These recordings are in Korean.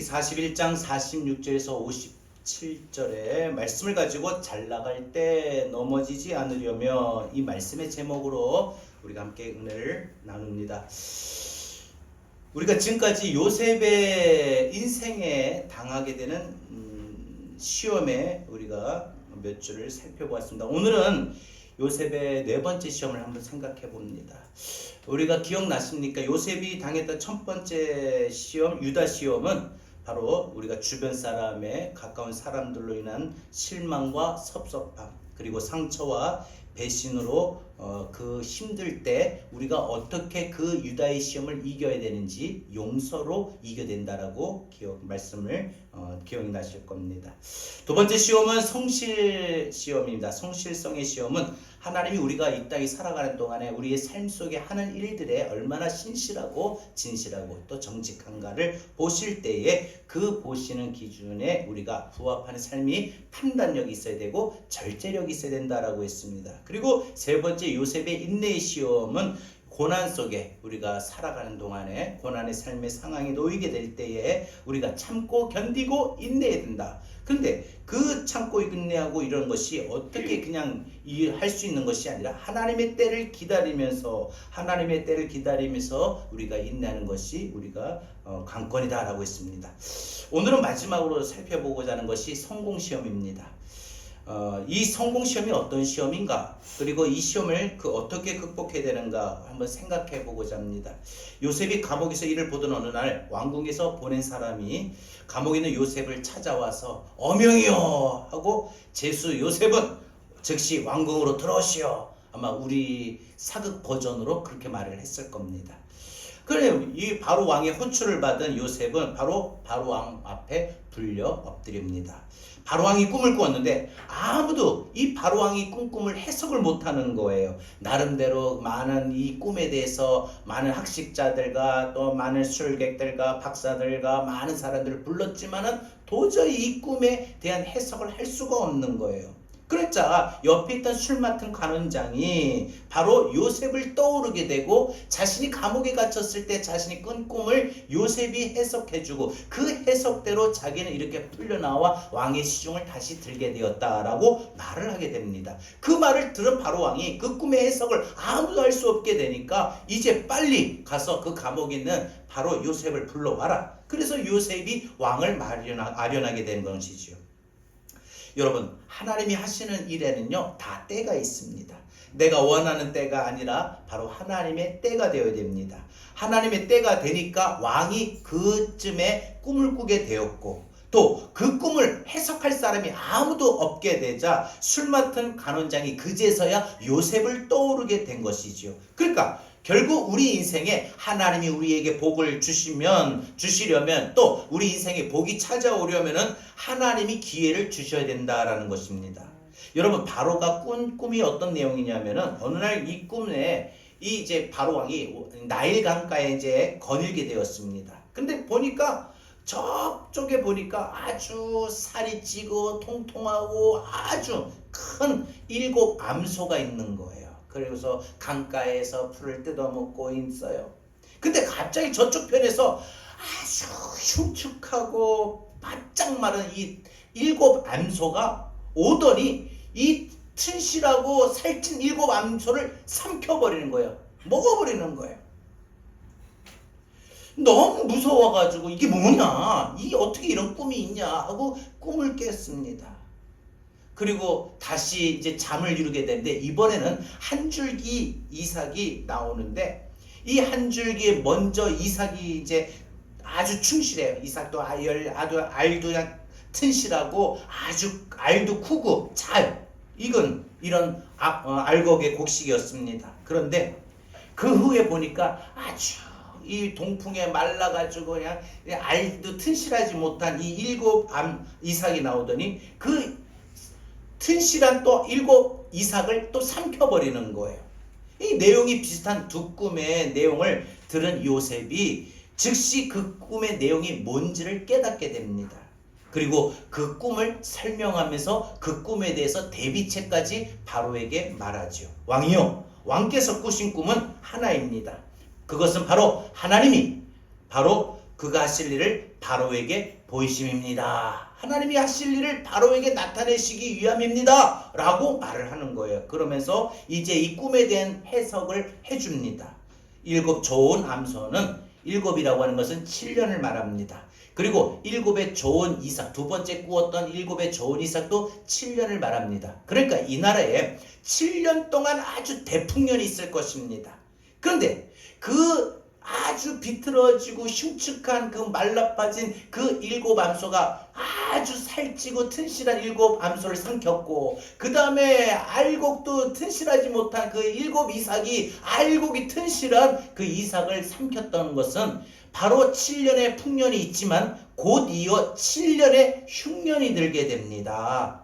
창세기 41장 46절에서 57절의 말씀을 가지고 잘 나갈 때 넘어지지 않으려며 이 말씀의 제목으로 우리가 함께 은혜를 나눕니다. 우리가 지금까지 요셉의 인생에 당하게 되는 시험에 우리가 몇 줄을 살펴보았습니다. 오늘은 요셉의 네 번째 시험을 한번 생각해 봅니다. 우리가 기억나십니까? 요셉이 당했던 첫 번째 시험, 유다 시험은 바로 우리가 주변 사람의 가까운 사람들로 인한 실망과 섭섭함, 그리고 상처와 배신으로 그 힘들 때 우리가 어떻게 그 유다의 시험을 이겨야 되는지 용서로 이겨야 된다라고 말씀을 기억이 나실 겁니다. 두 번째 시험은 성실 시험입니다. 성실성의 시험은 하나님이 우리가 이 땅에 살아가는 동안에 우리의 삶 속에 하는 일들에 얼마나 신실하고 진실하고 또 정직한가를 보실 때에 그 보시는 기준에 우리가 부합하는 삶이 판단력이 있어야 되고 절제력이 있어야 된다라고 했습니다. 그리고 세 번째 요셉의 인내의 시험은 고난 속에 우리가 살아가는 동안에 고난의 삶의 상황에 놓이게 될 때에 우리가 참고 견디고 인내해야 된다. 그런데 그 참고 인내하고 이런 것이 어떻게 그냥 할 수 있는 것이 아니라 하나님의 때를 기다리면서 우리가 인내하는 것이 우리가 관건이다라고 했습니다. 오늘은 마지막으로 살펴보고자 하는 것이 성공시험입니다. 이 성공시험이 어떤 시험인가, 그리고 이 시험을 어떻게 극복해야 되는가 한번 생각해 보고자 합니다. 요셉이 감옥에서 일을 보던 어느 날 왕궁에서 보낸 사람이 감옥에 있는 요셉을 찾아와서 어명이요 하고 제수 요셉은 즉시 왕궁으로 들어오시오. 아마 우리 사극 버전으로 그렇게 말을 했을 겁니다. 그래, 이 바로 왕의 호출을 받은 요셉은 바로 왕 앞에 불려 엎드립니다. 바로 왕이 꿈을 꾸었는데 아무도 이 바로 왕이 꾼 꿈을 해석을 못하는 거예요. 나름대로 많은 이 꿈에 대해서 많은 학식자들과 또 많은 술객들과 박사들과 많은 사람들을 불렀지만은 도저히 이 꿈에 대한 해석을 할 수가 없는 거예요. 그러자 옆에 있던 술 맡은 관원장이 바로 요셉을 떠오르게 되고 자신이 감옥에 갇혔을 때 자신이 꾼 꿈을 요셉이 해석해주고 그 해석대로 자기는 이렇게 풀려나와 왕의 시중을 다시 들게 되었다라고 말을 하게 됩니다. 그 말을 들은 바로 왕이 그 꿈의 해석을 아무도 할 수 없게 되니까 이제 빨리 가서 그 감옥에 있는 바로 요셉을 불러와라. 그래서 요셉이 왕을 아련하게 된 것이지요. 여러분, 하나님이 하시는 일에는요 다 때가 있습니다. 내가 원하는 때가 아니라 바로 하나님의 때가 되어야 됩니다. 하나님의 때가 되니까 왕이 그쯤에 꿈을 꾸게 되었고 또 그 꿈을 해석할 사람이 아무도 없게 되자 술 맡은 간원장이 그제서야 요셉을 떠오르게 된 것이지요. 그러니까 결국 우리 인생에 하나님이 우리에게 복을 주시려면 또 우리 인생에 복이 찾아오려면은 하나님이 기회를 주셔야 된다라는 것입니다. 여러분, 바로가 꾼 꿈이 어떤 내용이냐면은 어느 날 이 꿈에 이제 바로 왕이 나일 강가에 이제 거닐게 되었습니다. 근데 보니까 저쪽에 보니까 아주 살이 찌고 통통하고 아주 큰 7 암소가 있는 거예요. 그래서 강가에서 풀을 뜯어먹고 있어요. 근데 갑자기 저쪽 편에서 아주 흉측하고 바짝 마른 이 7 암소가 오더니 이 튼실하고 살찐 7 암소를 삼켜버리는 거예요. 먹어버리는 거예요. 너무 무서워가지고 이게 뭐냐, 이 어떻게 이런 꿈이 있냐 하고 꿈을 깼습니다. 그리고 다시 이제 잠을 이루게 되는데 이번에는 한 줄기 이삭이 나오는데 이 한 줄기에 먼저 이삭이 이제 아주 충실해요. 이삭도 알도 튼실하고 아주 알도 크고 잘 익은 이런 알곡의 곡식이었습니다. 그런데 그 후에 보니까 아주 이 동풍에 말라가지고 그냥 알도 튼실하지 못한 이 7 이삭이 나오더니 그 튼실한 또 7 이삭을 또 삼켜버리는 거예요. 이 내용이 비슷한 두 꿈의 내용을 들은 요셉이 즉시 그 꿈의 내용이 뭔지를 깨닫게 됩니다. 그리고 그 꿈을 설명하면서 그 꿈에 대해서 대비책까지 바로에게 말하죠. 왕이요, 왕께서 꾸신 꿈은 하나입니다. 그것은 바로 하나님이 바로 그가 하실 일을 바로에게 보이심입니다. 하나님이 하실 일을 바로에게 나타내시기 위함입니다. 라고 말을 하는 거예요. 그러면서 이제 이 꿈에 대한 해석을 해줍니다. 7 좋은 암소는 7이라고 하는 것은 7년을 말합니다. 그리고 7의 좋은 이삭, 두 번째 꾸었던 7의 좋은 이삭도 7년을 말합니다. 그러니까 이 나라에 7년 동안 아주 대풍년이 있을 것입니다. 그런데 그 아주 비틀어지고 흉측한 그 말라빠진 그 7 암소가 아주 살찌고 튼실한 7 암소를 삼켰고, 그 다음에 알곡도 튼실하지 못한 그 7 이삭이 알곡이 튼실한 그 이삭을 삼켰던 것은 바로 7년의 풍년이 있지만 곧 이어 7년의 흉년이 들게 됩니다.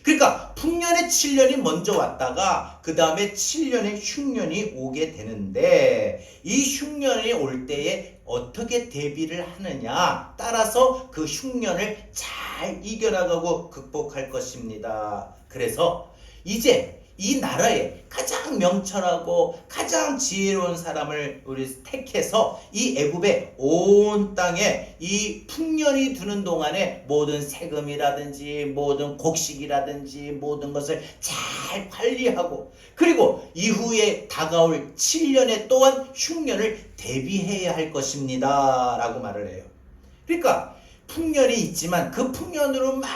그러니까 풍년의 7년이 먼저 왔다가 그 다음에 7년의 흉년이 오게 되는데, 이 흉년이 올 때에 어떻게 대비를 하느냐 따라서 그 흉년을 잘 이겨나가고 극복할 것입니다. 그래서 이제 이 나라에 가장 명철하고 가장 지혜로운 사람을 우리 택해서 이 애굽의 온 땅에 이 풍년이 드는 동안에 모든 세금이라든지 모든 곡식이라든지 모든 것을 잘 관리하고, 그리고 이후에 다가올 7년에 또한 흉년을 대비해야 할 것입니다 라고 말을 해요. 그러니까 풍년이 있지만 그 풍년으로 막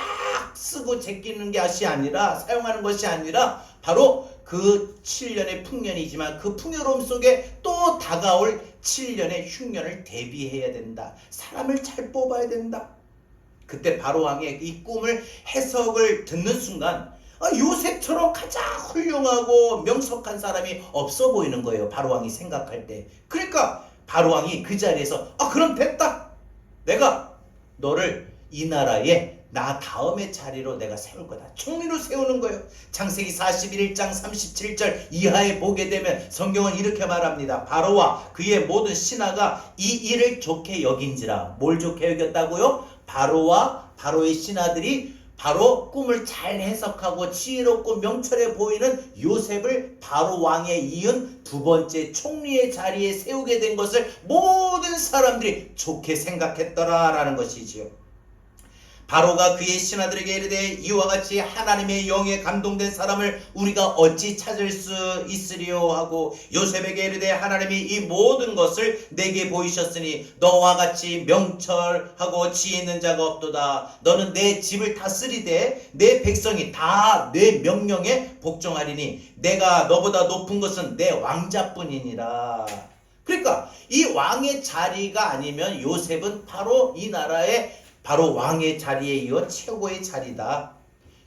쓰고 제끼는 것이 아니라, 사용하는 것이 아니라 바로 그 7년의 풍년이지만 그 풍요로움 속에 또 다가올 7년의 흉년을 대비해야 된다. 사람을 잘 뽑아야 된다. 그때 바로왕의 이 꿈을 해석을 듣는 순간 요셉처럼 가장 훌륭하고 명석한 사람이 없어 보이는 거예요. 바로왕이 생각할 때. 그러니까 바로왕이 그 자리에서 그럼 됐다. 내가 너를 이 나라에 나 다음의 자리로 내가 세울 거다. 총리로 세우는 거예요. 창세기 41장 37절 이하에 보게 되면 성경은 이렇게 말합니다. 바로와 그의 모든 신하가 이 일을 좋게 여긴지라. 뭘 좋게 여겼다고요? 바로와 바로의 신하들이 바로 꿈을 잘 해석하고 지혜롭고 명철해 보이는 요셉을 바로 왕에 이은 두 번째 총리의 자리에 세우게 된 것을 모든 사람들이 좋게 생각했더라라는 것이지요. 바로가 그의 신하들에게 이르되 이와 같이 하나님의 영에 감동된 사람을 우리가 어찌 찾을 수 있으리요 하고 요셉에게 이르되 하나님이 이 모든 것을 내게 보이셨으니 너와 같이 명철하고 지혜 있는 자가 없도다. 너는 내 집을 다스리되 내 백성이 다 내 명령에 복종하리니 내가 너보다 높은 것은 내 왕자뿐이니라. 그러니까 이 왕의 자리가 아니면 요셉은 바로 이 나라의 바로 왕의 자리에 이어 최고의 자리다.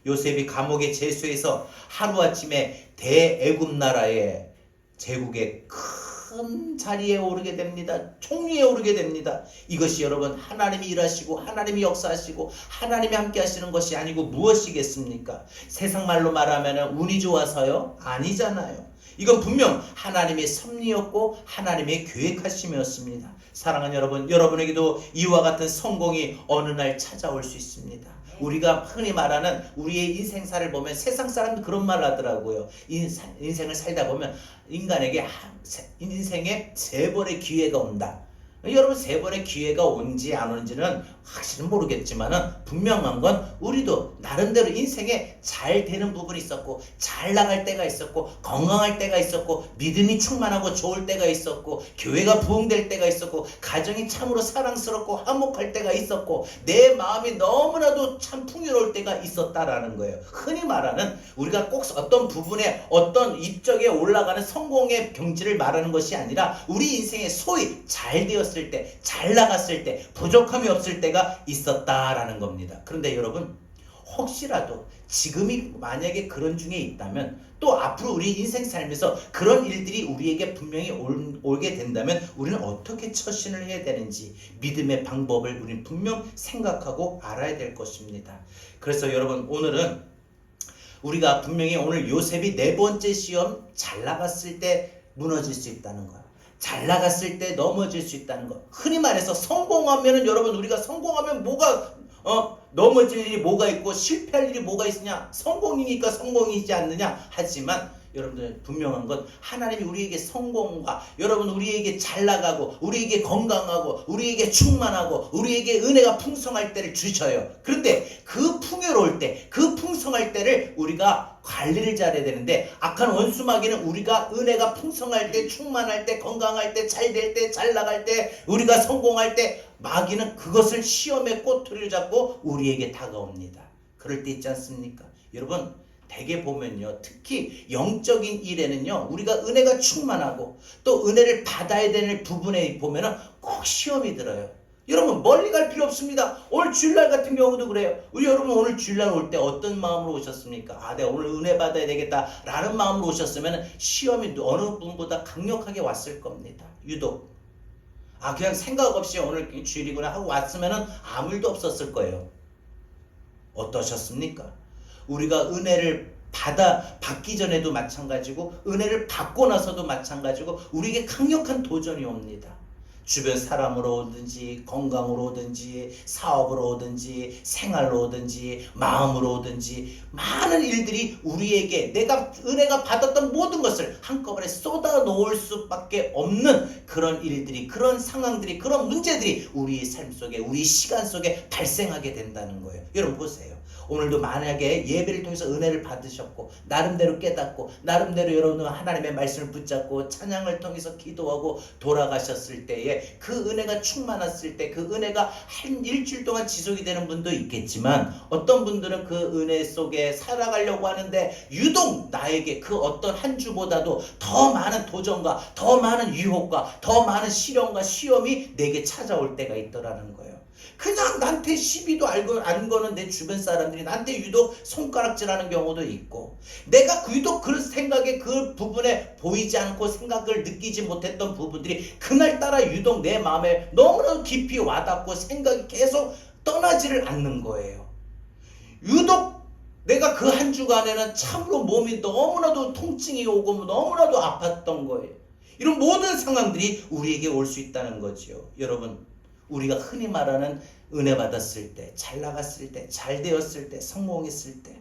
요셉이 감옥에 제수해서 하루아침에 대애굽 나라의 제국의 큰 자리에 오르게 됩니다. 총리에 오르게 됩니다. 이것이 여러분 하나님이 일하시고 하나님이 역사하시고 하나님이 함께 하시는 것이 아니고 무엇이겠습니까? 세상 말로 말하면 운이 좋아서요? 아니잖아요. 이건 분명 하나님의 섭리였고 하나님의 계획하심이었습니다. 사랑하는 여러분, 여러분에게도 이와 같은 성공이 어느 날 찾아올 수 있습니다. 우리가 흔히 말하는 우리의 인생사를 보면 세상 사람도 그런 말 하더라고요. 인생을 살다 보면 인간에게 인생에 3번의 기회가 온다. 여러분 3번의 기회가 온지 안 온지는 확실히 모르겠지만 분명한 건 우리도 나름대로 인생에 잘 되는 부분이 있었고 잘 나갈 때가 있었고 건강할 때가 있었고 믿음이 충만하고 좋을 때가 있었고 교회가 부흥될 때가 있었고 가정이 참으로 사랑스럽고 화목할 때가 있었고 내 마음이 너무나도 참 풍요로울 때가 있었다라는 거예요. 흔히 말하는 우리가 꼭 어떤 부분에 어떤 입적에 올라가는 성공의 경지를 말하는 것이 아니라 우리 인생에 소위 잘 되었을 때, 잘 나갔을 때, 부족함이 없을 때가 있었다라는 겁니다. 그런데 여러분 혹시라도 지금이 만약에 그런 중에 있다면 또 앞으로 우리 인생 살면서 그런 일들이 우리에게 분명히 오게 된다면 우리는 어떻게 처신을 해야 되는지 믿음의 방법을 우리는 분명 생각하고 알아야 될 것입니다. 그래서 여러분 오늘은 우리가 분명히 오늘 요셉이 4번째 시험 잘 나갔을 때 무너질 수 있다는 것, 잘 나갔을 때 넘어질 수 있다는 것. 흔히 말해서 성공하면은 여러분 우리가 성공하면 뭐가 넘어질 일이 뭐가 있고 실패할 일이 뭐가 있으냐? 성공이니까 성공이지 않느냐? 하지만 여러분들 분명한 건 하나님이 우리에게 성공과 여러분 우리에게 잘 나가고 우리에게 건강하고 우리에게 충만하고 우리에게 은혜가 풍성할 때를 주셔요. 그런데 그 풍요로울 때, 그 풍성할 때를 우리가 관리를 잘해야 되는데 악한 원수마귀는 우리가 은혜가 풍성할 때, 충만할 때, 건강할 때, 잘 될 때, 잘 나갈 때, 우리가 성공할 때 마귀는 그것을 시험의 꼬투리를 잡고 우리에게 다가옵니다. 그럴 때 있지 않습니까? 여러분 대개 보면요, 특히 영적인 일에는요, 우리가 은혜가 충만하고 또 은혜를 받아야 되는 부분에 보면은 꼭 시험이 들어요. 여러분 멀리 갈 필요 없습니다. 오늘 주일날 같은 경우도 그래요. 우리 여러분 오늘 주일날 올 때 어떤 마음으로 오셨습니까? 아, 내가 오늘 은혜 받아야 되겠다 라는 마음으로 오셨으면 시험이 어느 분보다 강력하게 왔을 겁니다. 유독 그냥 생각 없이 오늘 주일이구나 하고 왔으면 아무 일도 없었을 거예요. 어떠셨습니까? 우리가 은혜를 받기 전에도 마찬가지고 은혜를 받고 나서도 마찬가지고 우리에게 강력한 도전이 옵니다. 주변 사람으로 오든지 건강으로 오든지 사업으로 오든지 생활로 오든지 마음으로 오든지 많은 일들이 우리에게 내가 은혜가 받았던 모든 것을 한꺼번에 쏟아 놓을 수밖에 없는 그런 일들이, 그런 상황들이, 그런 문제들이 우리 삶 속에, 우리 시간 속에 발생하게 된다는 거예요. 여러분 보세요. 오늘도 만약에 예배를 통해서 은혜를 받으셨고 나름대로 깨닫고 나름대로 여러분은 하나님의 말씀을 붙잡고 찬양을 통해서 기도하고 돌아가셨을 때에 그 은혜가 충만했을 때 그 은혜가 한 일주일 동안 지속이 되는 분도 있겠지만 어떤 분들은 그 은혜 속에 살아가려고 하는데 유독 나에게 그 어떤 한 주보다도 더 많은 도전과 더 많은 유혹과 더 많은 시련과 시험이 내게 찾아올 때가 있더라는 거예요. 그냥 나한테 시비도 안 거는 내 주변 사람들이 나한테 유독 손가락질하는 경우도 있고 내가 유독 그 생각에 그 부분에 보이지 않고 생각을 느끼지 못했던 부분들이 그날따라 유독 내 마음에 너무나 깊이 와닿고 생각이 계속 떠나지를 않는 거예요. 유독 내가 그 한 주간에는 참으로 몸이 너무나도 통증이 오고 너무나도 아팠던 거예요. 이런 모든 상황들이 우리에게 올 수 있다는 거죠. 여러분 우리가 흔히 말하는 은혜 받았을 때, 잘 나갔을 때, 잘 되었을 때, 성공했을 때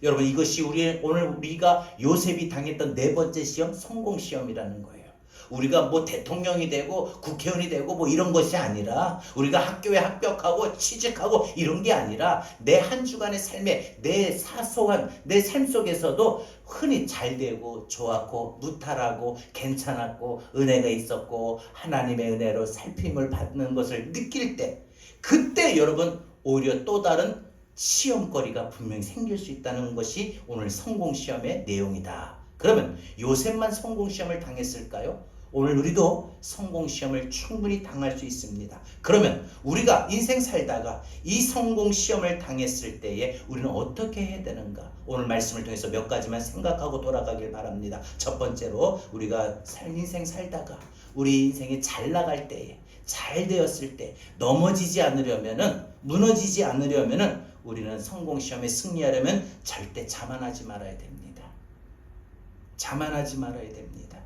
여러분 이것이 오늘 우리가 요셉이 당했던 네 번째 시험, 성공 시험이라는 거예요. 우리가 뭐 대통령이 되고 국회의원이 되고 뭐 이런 것이 아니라 우리가 학교에 합격하고 취직하고 이런 게 아니라 내 한 주간의 삶에 내 사소한 내 삶 속에서도 흔히 잘 되고 좋았고 무탈하고 괜찮았고 은혜가 있었고 하나님의 은혜로 살핌을 받는 것을 느낄 때 그때 여러분 오히려 또 다른 시험거리가 분명히 생길 수 있다는 것이 오늘 성공시험의 내용이다. 그러면 요셉만 성공시험을 당했을까요? 오늘 우리도 성공시험을 충분히 당할 수 있습니다. 그러면 우리가 인생 살다가 이 성공시험을 당했을 때에 우리는 어떻게 해야 되는가? 오늘 말씀을 통해서 몇 가지만 생각하고 돌아가길 바랍니다. 첫 번째로 우리가 인생 살다가 우리 인생이 잘 나갈 때에 잘 되었을 때 넘어지지 않으려면은 무너지지 않으려면은 우리는 성공시험에 승리하려면 절대 자만하지 말아야 됩니다. 자만하지 말아야 됩니다.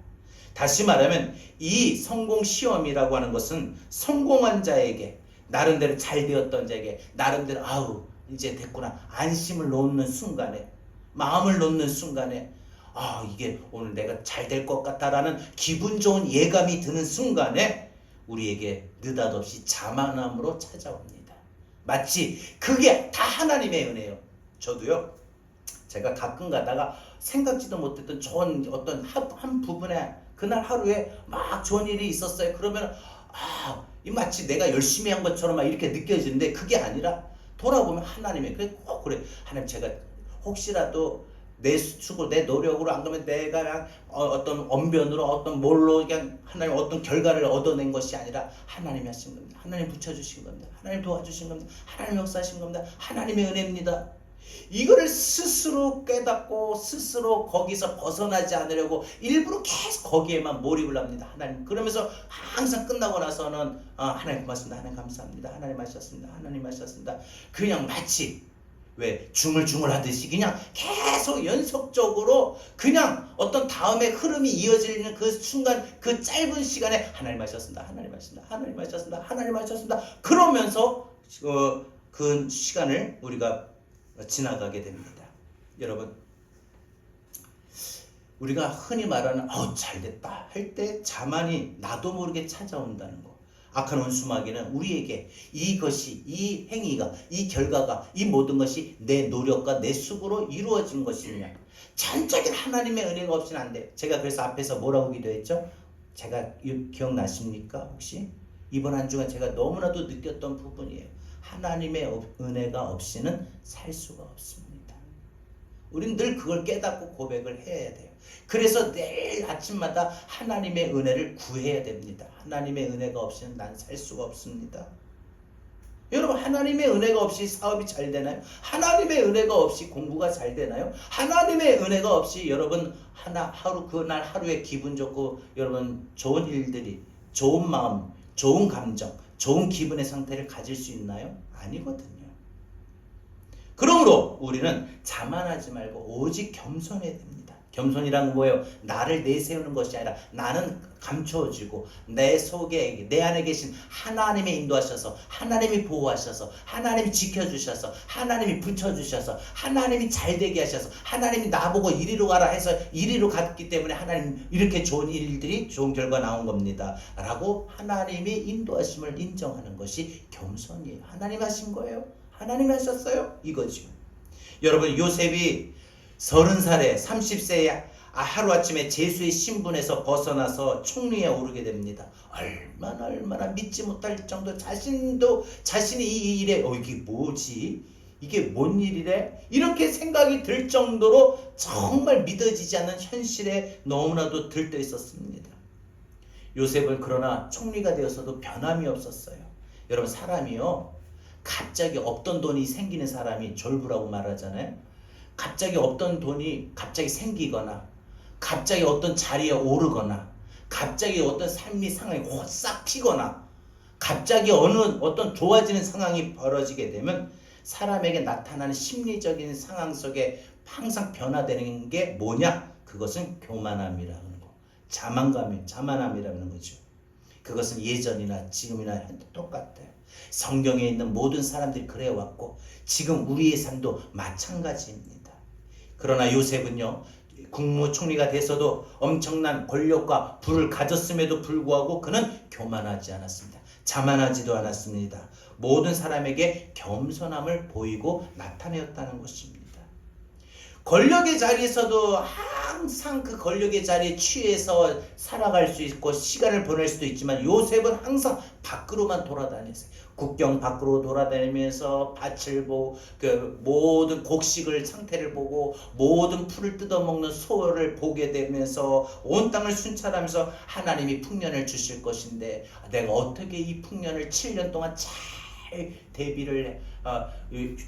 다시 말하면 이 성공시험이라고 하는 것은 성공한 자에게 나름대로 잘 되었던 자에게 나름대로 아우 이제 됐구나 안심을 놓는 순간에 마음을 놓는 순간에 이게 오늘 내가 잘 될 것 같다라는 기분 좋은 예감이 드는 순간에 우리에게 느닷없이 자만함으로 찾아옵니다. 마치 그게 다 하나님의 은혜예요. 저도요. 제가 가끔 가다가 생각지도 못했던 좋은 어떤 한 부분에 그날 하루에 막 좋은 일이 있었어요. 그러면 마치 내가 열심히 한 것처럼 막 이렇게 느껴지는데 그게 아니라 돌아보면 하나님의 그래 하나님 제가 혹시라도 내 수고 내 노력으로 안 그러면 내가 그냥 어떤 언변으로 어떤 뭘로 그냥 하나님 어떤 결과를 얻어낸 것이 아니라 하나님이 하신 겁니다. 하나님 붙여주신 겁니다. 하나님 도와주신 겁니다. 하나님 역사하신 겁니다. 하나님의 은혜입니다. 이거를 스스로 깨닫고 스스로 거기서 벗어나지 않으려고 일부러 계속 거기에만 몰입을 합니다. 하나님 그러면서 항상 끝나고 나서는 하나님 고맙습니다. 하나님 감사합니다. 하나님 하셨습니다. 하나님 하셨습니다. 그냥 마치 왜 중얼중얼 하듯이 그냥 계속 연속적으로 그냥 어떤 다음에 흐름이 이어지는 그 순간 그 짧은 시간에 하나님 하셨습니다. 하나님 하셨습니다. 하나님 하셨습니다. 하나님 하셨습니다. 그러면서 그 시간을 우리가 지나가게 됩니다. 여러분 우리가 흔히 말하는 잘됐다 할 때 자만이 나도 모르게 찾아온다는 거. 악한 원수마귀는 우리에게 이것이, 이 행위가, 이 결과가, 이 모든 것이 내 노력과 내 수고로 이루어진 것이냐, 전적인 하나님의 은혜가 없이는 안 돼. 제가 그래서 앞에서 뭐라고 기도했죠? 제가 기억나십니까 혹시? 이번 한 주간 제가 너무나도 느꼈던 부분이에요. 하나님의 은혜가 없이는 살 수가 없습니다. 우린 늘 그걸 깨닫고 고백을 해야 돼요. 그래서 매일 아침마다 하나님의 은혜를 구해야 됩니다. 하나님의 은혜가 없이는 난 살 수가 없습니다. 여러분, 하나님의 은혜가 없이 사업이 잘 되나요? 하나님의 은혜가 없이 공부가 잘 되나요? 하나님의 은혜가 없이 여러분 그날 하루에 기분 좋고 여러분 좋은 일들이, 좋은 마음, 좋은 감정, 좋은 기분의 상태를 가질 수 있나요? 아니거든요. 그러므로 우리는 자만하지 말고 오직 겸손해야 됩니다. 겸손이란 뭐예요? 나를 내세우는 것이 아니라 나는 감추어지고 내 속에, 내 안에 계신 하나님이 인도하셔서, 하나님이 보호하셔서, 하나님이 지켜주셔서, 하나님이 붙여주셔서, 하나님이 잘되게 하셔서, 하나님이 나보고 이리로 가라 해서 이리로 갔기 때문에 하나님 이렇게 좋은 일들이, 좋은 결과 나온 겁니다 라고 하나님이 인도하심을 인정하는 것이 겸손이에요. 하나님 하신 거예요? 하나님 하셨어요? 이거죠. 여러분, 요셉이 30살에 30세에 하루아침에 제수의 신분에서 벗어나서 총리에 오르게 됩니다. 얼마나 믿지 못할 정도 자신이 이 일에 이게 뭐지? 이게 뭔 일이래? 이렇게 생각이 들 정도로 정말 믿어지지 않는 현실에 너무나도 들떠 있었습니다. 요셉은 그러나 총리가 되어서도 변함이 없었어요. 여러분, 사람이요, 갑자기 없던 돈이 생기는 사람이 졸부라고 말하잖아요. 갑자기 없던 돈이 갑자기 생기거나, 갑자기 어떤 자리에 오르거나, 갑자기 어떤 삶의 상황이 확 피거나, 갑자기 어떤 좋아지는 상황이 벌어지게 되면 사람에게 나타나는 심리적인 상황 속에 항상 변화되는 게 뭐냐? 그것은 교만함이라는 거, 자만함이라는 거죠. 그것은 예전이나 지금이나 똑같아요. 성경에 있는 모든 사람들이 그래왔고 지금 우리의 삶도 마찬가지입니다. 그러나 요셉은요, 국무총리가 돼서도 엄청난 권력과 부를 가졌음에도 불구하고 그는 교만하지 않았습니다. 자만하지도 않았습니다. 모든 사람에게 겸손함을 보이고 나타내었다는 것입니다. 권력의 자리에서도 항상 그 권력의 자리에 취해서 살아갈 수 있고 시간을 보낼 수도 있지만 요셉은 항상 밖으로만 돌아다녔어요. 국경 밖으로 돌아다니면서 밭을 보고 그 모든 곡식을 상태를 보고 모든 풀을 뜯어먹는 소를 보게 되면서 온 땅을 순찰하면서 하나님이 풍년을 주실 것인데 내가 어떻게 이 풍년을 7년 동안 잘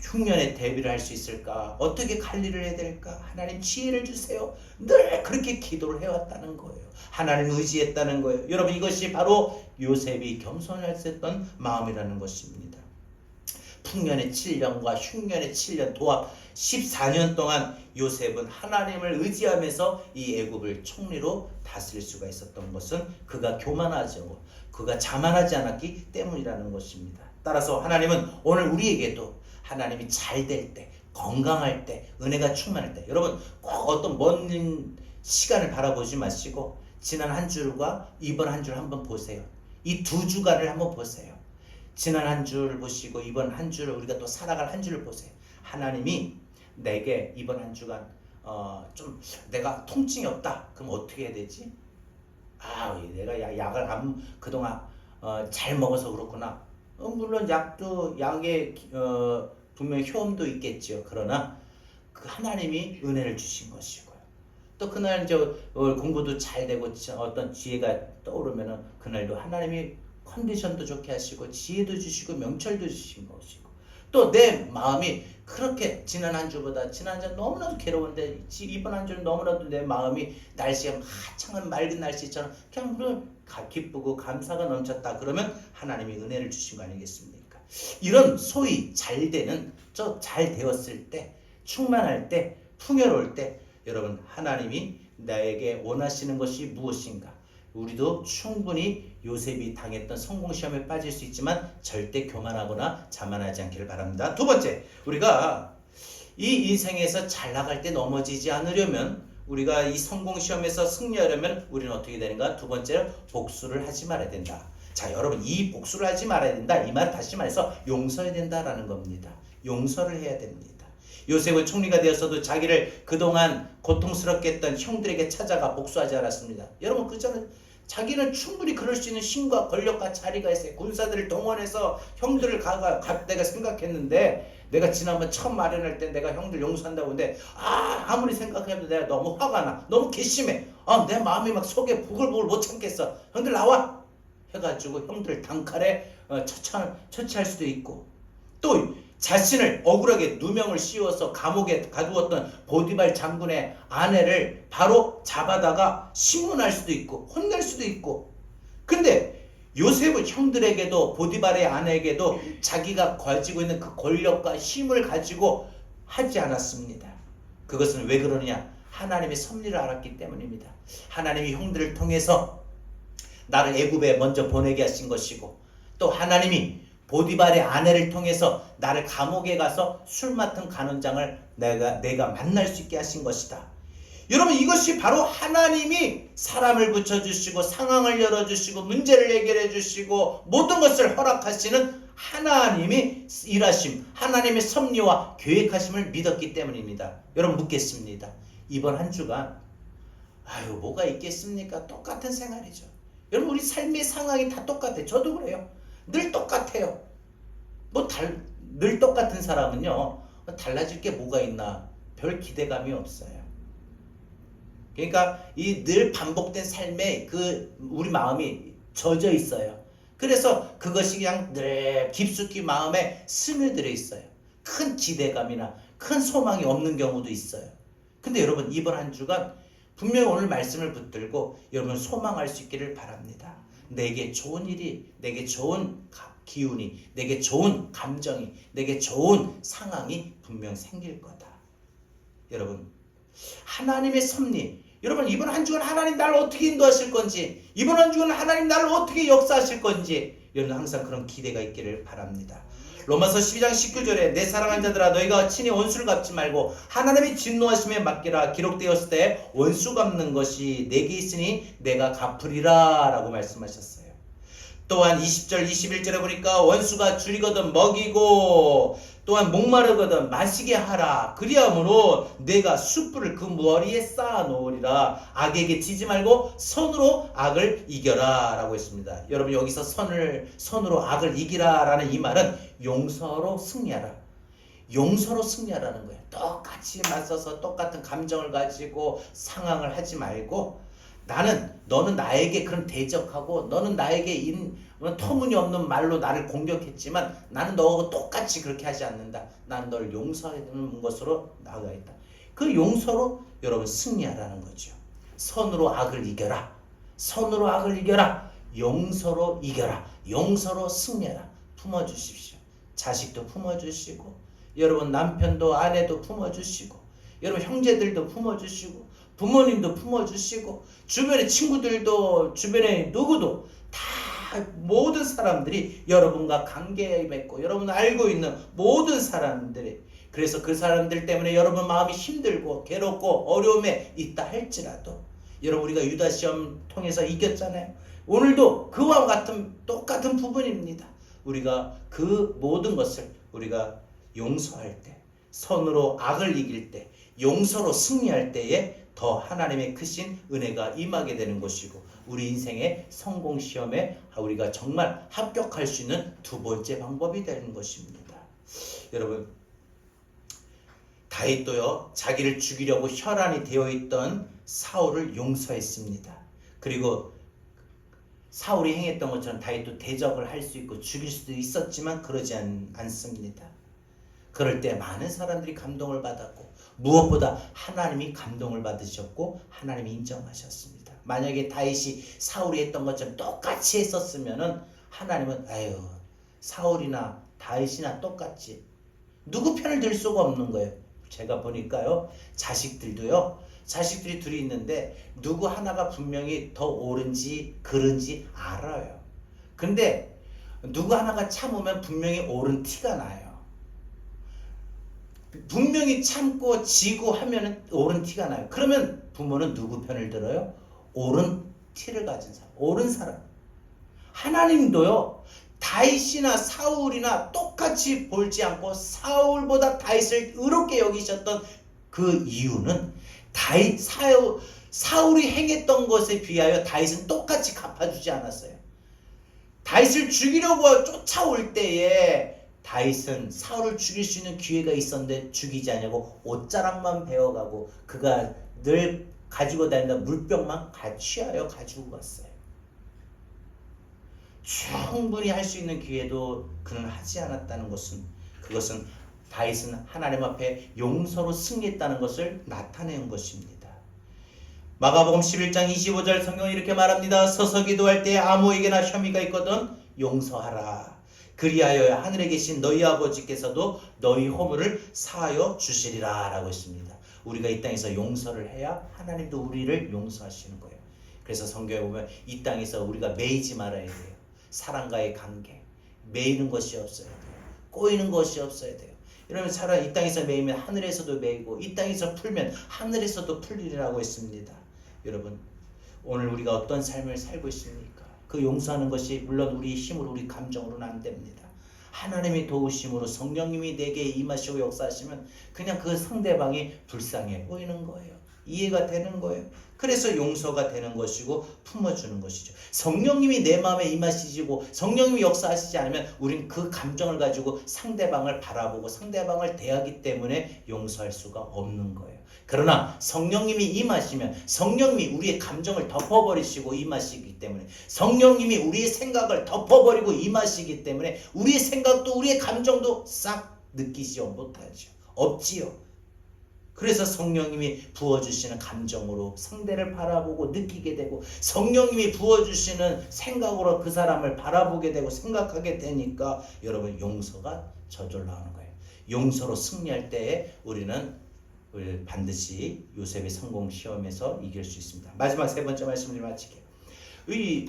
흉년에 대비를 할 수 있을까? 어떻게 관리를 해야 될까? 하나님 지혜를 주세요. 늘 그렇게 기도를 해왔다는 거예요. 하나님 의지했다는 거예요. 여러분, 이것이 바로 요셉이 겸손했었던 마음이라는 것입니다. 풍년의 7년과 흉년의 7년 도합 14년 동안 요셉은 하나님을 의지하면서 이 애굽을 총리로 다스릴 수가 있었던 것은 그가 그가 자만하지 않았기 때문이라는 것입니다. 따라서 하나님은 오늘 우리에게도 하나님이 잘 될 때, 건강할 때, 은혜가 충만할 때, 여러분 꼭 어떤 먼 시간을 바라보지 마시고 지난 한 주와 이번 한 주를 한번 보세요. 이 두 주간을 한번 보세요. 지난 한 주를 보시고 이번 한 주를, 우리가 또 살아갈 한 주를 보세요. 하나님이 내게 이번 한 주간 좀 내가 통증이 없다. 그럼 어떻게 해야 되지? 내가 약을 그동안 잘 먹어서 그렇구나. 물론 약에 분명히 효험도 있겠죠. 그러나 그 하나님이 은혜를 주신 것이고요. 또 그날 공부도 잘 되고 어떤 지혜가 떠오르면은 그날도 하나님이 컨디션도 좋게 하시고 지혜도 주시고 명철도 주신 것이고, 또 내 마음이 그렇게 지난 한 주보다 지난 한 주 너무나도 괴로운데 이번 한 주는 너무나도 내 마음이 날씨가 화창한 맑은 날씨처럼 그냥 기쁘고 감사가 넘쳤다. 그러면 하나님이 은혜를 주신 거 아니겠습니까? 이런 소위 잘 되었을 때, 충만할 때, 풍요로울 때 여러분, 하나님이 나에게 원하시는 것이 무엇인가? 우리도 충분히 요셉이 당했던 성공시험에 빠질 수 있지만 절대 교만하거나 자만하지 않기를 바랍니다. 두 번째, 우리가 이 인생에서 잘 나갈 때 넘어지지 않으려면 우리가 이 성공 시험에서 승리하려면 우리는 어떻게 되는가? 두 번째로 복수를 하지 말아야 된다. 자, 여러분, 이 복수를 하지 말아야 된다. 이 말 다시 말해서 용서해야 된다라는 겁니다. 용서를 해야 됩니다. 요셉은 총리가 되었어도 자기를 그동안 고통스럽게 했던 형들에게 찾아가 복수하지 않았습니다. 여러분, 그전에 자기는 충분히 그럴 수 있는 힘과 권력과 자리가 있어요. 군사들을 동원해서 형들을 내가 생각했는데, 내가 지난번 처음 마련할 때 내가 형들 용서한다고 했는데, 아무리 생각해도 내가 너무 화가 나. 너무 괘씸해. 내 마음이 막 속에 부글부글 못 참겠어. 형들 나와! 해가지고 형들 단칼에 처치할 수도 있고, 또 자신을 억울하게 누명을 씌워서 감옥에 가두었던 보디발 장군의 아내를 바로 잡아다가 신문할 수도 있고 혼낼 수도 있고. 근데 요셉은 형들에게도 보디발의 아내에게도 자기가 가지고 있는 그 권력과 힘을 가지고 하지 않았습니다. 그것은 왜 그러느냐? 하나님의 섭리를 알았기 때문입니다. 하나님이 형들을 통해서 나를 애굽에 먼저 보내게 하신 것이고, 또 하나님이 보디발의 아내를 통해서 나를 감옥에 가서 술 맡은 간원장을 내가 만날 수 있게 하신 것이다. 여러분, 이것이 바로 하나님이 사람을 붙여주시고 상황을 열어주시고 문제를 해결해 주시고 모든 것을 허락하시는 하나님이 일하심, 하나님의 섭리와 계획하심을 믿었기 때문입니다. 여러분, 묻겠습니다. 이번 한 주간 뭐가 있겠습니까? 똑같은 생활이죠. 여러분, 우리 삶의 상황이 다 똑같아요. 저도 그래요. 늘 똑같아요. 늘 똑같은 사람은요, 달라질 게 뭐가 있나? 별 기대감이 없어요. 그러니까 이 늘 반복된 삶에 우리 마음이 젖어 있어요. 그래서 그것이 그냥 늘 깊숙이 마음에 스며들어 있어요. 큰 기대감이나 큰 소망이 없는 경우도 있어요. 근데 여러분, 이번 한 주간 분명히 오늘 말씀을 붙들고 여러분 소망할 수 있기를 바랍니다. 내게 좋은 일이, 내게 좋은 기운이, 내게 좋은 감정이, 내게 좋은 상황이 분명 생길 거다. 여러분, 하나님의 섭리, 여러분, 이번 한 주간 하나님 나를 어떻게 인도하실 건지, 이번 한 주간 하나님 나를 어떻게 역사하실 건지, 여러분 항상 그런 기대가 있기를 바랍니다. 로마서 12장 19절에 내 사랑하는 자들아 너희가 친히 원수를 갚지 말고 하나님의 진노하심에 맡기라. 기록되었을 때 원수 갚는 것이 내게 있으니 내가 갚으리라 라고 말씀하셨어요. 또한 20절 21절에 보니까 원수가 줄이거든 먹이고 또한 목마르거든 마시게 하라. 그리함으로 내가 숯불을 그 머리에 쌓아 놓으리라. 악에게 지지 말고 선으로 악을 이겨라 라고 했습니다. 여러분, 여기서 선으로 악을 이기라 라는 이 말은 용서로 승리하라, 용서로 승리하라는 거예요. 똑같이 맞서서 똑같은 감정을 가지고 상황을 하지 말고, 너는 나에게 그런 대적하고 너는 나에게 터무니없는 말로 나를 공격했지만 나는 너하고 똑같이 그렇게 하지 않는다. 난 널 용서하는 것으로 나아가 있다. 그 용서로 여러분 승리하라는 거죠. 선으로 악을 이겨라. 선으로 악을 이겨라. 용서로 이겨라. 용서로 승리하라. 품어주십시오. 자식도 품어주시고, 여러분 남편도 아내도 품어주시고, 여러분 형제들도 품어주시고, 부모님도 품어주시고, 주변의 친구들도, 주변의 누구도 다 모든 사람들이 여러분과 관계 맺고 여러분 알고 있는 모든 사람들이, 그래서 그 사람들 때문에 여러분 마음이 힘들고 괴롭고 어려움에 있다 할지라도, 여러분 우리가 유다 시험 통해서 이겼잖아요. 오늘도 그와 같은 똑같은 부분입니다. 우리가 그 모든 것을 우리가 용서할 때, 선으로 악을 이길 때, 용서로 승리할 때에 더 하나님의 크신 은혜가 임하게 되는 것이고, 우리 인생의 성공 시험에 우리가 정말 합격할 수 있는 두 번째 방법이 되는 것입니다. 여러분, 다윗도요, 자기를 죽이려고 혈안이 되어 있던 사울을 용서했습니다. 그리고 사울이 행했던 것처럼 다윗도 대적을 할 수 있고 죽일 수도 있었지만 그러지 않습니다. 그럴 때 많은 사람들이 감동을 받았고, 무엇보다 하나님이 감동을 받으셨고 하나님이 인정하셨습니다. 만약에 다윗이 사울이 했던 것처럼 똑같이 했었으면은 하나님은 사울이나 다윗이나 똑같지, 누구 편을 들 수가 없는 거예요. 제가 보니까요, 자식들이 둘이 있는데 누구 하나가 분명히 더 옳은지 그른지 알아요. 근데 누구 하나가 참으면 분명히 옳은 티가 나요. 분명히 참고 지고 하면 옳은 티가 나요. 그러면 부모는 누구 편을 들어요? 옳은 티를 가진 사람, 옳은 사람. 하나님도요, 다윗이나 사울이나 똑같이 볼지 않고 사울보다 다윗을 의롭게 여기셨던 그 이유는 사울이 행했던 것에 비하여 다윗은 똑같이 갚아주지 않았어요. 다윗을 죽이려고 쫓아올 때에 다윗은 사울을 죽일 수 있는 기회가 있었는데 죽이지 않냐고 옷자락만 베어가고 그가 늘 가지고 다니던 물병만 취하여 가지고 갔어요. 충분히 할 수 있는 기회도 그는 하지 않았다는 것은, 그것은 다윗은 하나님 앞에 용서로 승리했다는 것을 나타낸 것입니다. 마가복음 11장 25절 성경은 이렇게 말합니다. 서서 기도할 때 아무에게나 혐의가 있거든 용서하라. 그리하여 하늘에 계신 너희 아버지께서도 너희 허물을 사하여 주시리라 라고 했습니다. 우리가 이 땅에서 용서를 해야 하나님도 우리를 용서하시는 거예요. 그래서 성경에 보면 이 땅에서 우리가 매이지 말아야 돼요. 사람과의 관계, 매이는 것이 없어야 돼요. 꼬이는 것이 없어야 돼요. 이러면 차라리 이 땅에서 매이면 하늘에서도 매이고 이 땅에서 풀면 하늘에서도 풀리라고 했습니다. 여러분, 오늘 우리가 어떤 삶을 살고 있습니까? 그 용서하는 것이 물론 우리 힘으로, 우리 감정으로는 안 됩니다. 하나님의 도우심으로 성령님이 내게 임하시고 역사하시면 그냥 그 상대방이 불쌍해 보이는 거예요. 이해가 되는 거예요. 그래서 용서가 되는 것이고 품어주는 것이죠. 성령님이 내 마음에 임하시고 성령님이 역사하시지 않으면 우린 그 감정을 가지고 상대방을 바라보고 상대방을 대하기 때문에 용서할 수가 없는 거예요. 그러나 성령님이 임하시면 성령님이 우리의 감정을 덮어버리시고 임하시기 때문에, 성령님이 우리의 생각을 덮어버리고 임하시기 때문에 우리의 생각도 우리의 감정도 싹 느끼지 못하죠. 없지요. 그래서 성령님이 부어주시는 감정으로 상대를 바라보고 느끼게 되고, 성령님이 부어주시는 생각으로 그 사람을 바라보게 되고 생각하게 되니까 여러분 용서가 저절로 나오는 거예요. 용서로 승리할 때에 우리는 반드시 요셉의 성공 시험에서 이길 수 있습니다. 마지막 세 번째 말씀을 마칠게요.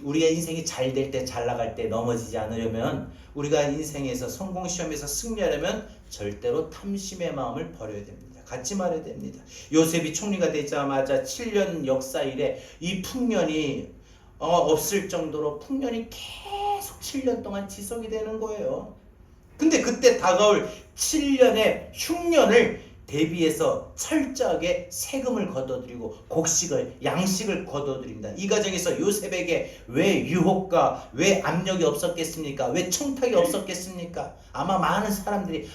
우리가 인생이 잘 될 때, 잘 나갈 때 넘어지지 않으려면, 우리가 인생에서 성공 시험에서 승리하려면 절대로 탐심의 마음을 버려야 됩니다. 갖지 말아야 됩니다. 요셉이 총리가 되자마자 7년 역사 이래 이 풍년이 없을 정도로 풍년이 계속 7년 동안 지속이 되는 거예요. 근데 그때 다가올 7년의 흉년을 대비해서 철저하게 세금을 걷어들이고 곡식을, 양식을 걷어들입니다. 이 과정에서 요셉에게 왜 유혹과 왜 압력이 없었겠습니까? 왜 청탁이 없었겠습니까? 아마 많은 사람들이